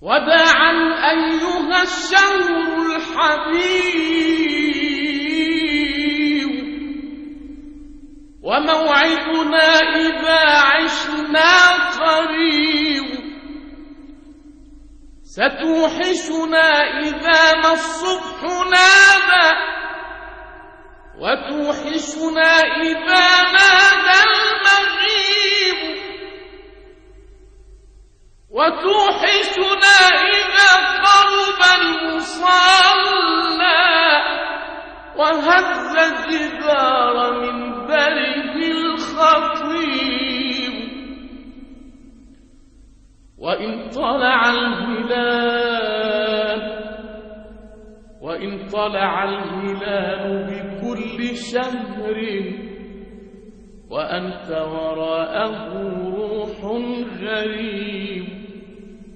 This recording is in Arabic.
وداعا أيها الشهر الحبيب، وموعدنا إذا عشنا قريب، ستوحشنا إذا ما الصبح نادى، وتوحشنا إذا نادى المغيب، وتوحشنا إذا قرب المصلى، وهز الجدار من بره الخطيب. وإن طلع الهلال بكل شهر، وأنت وراءه روح غريب.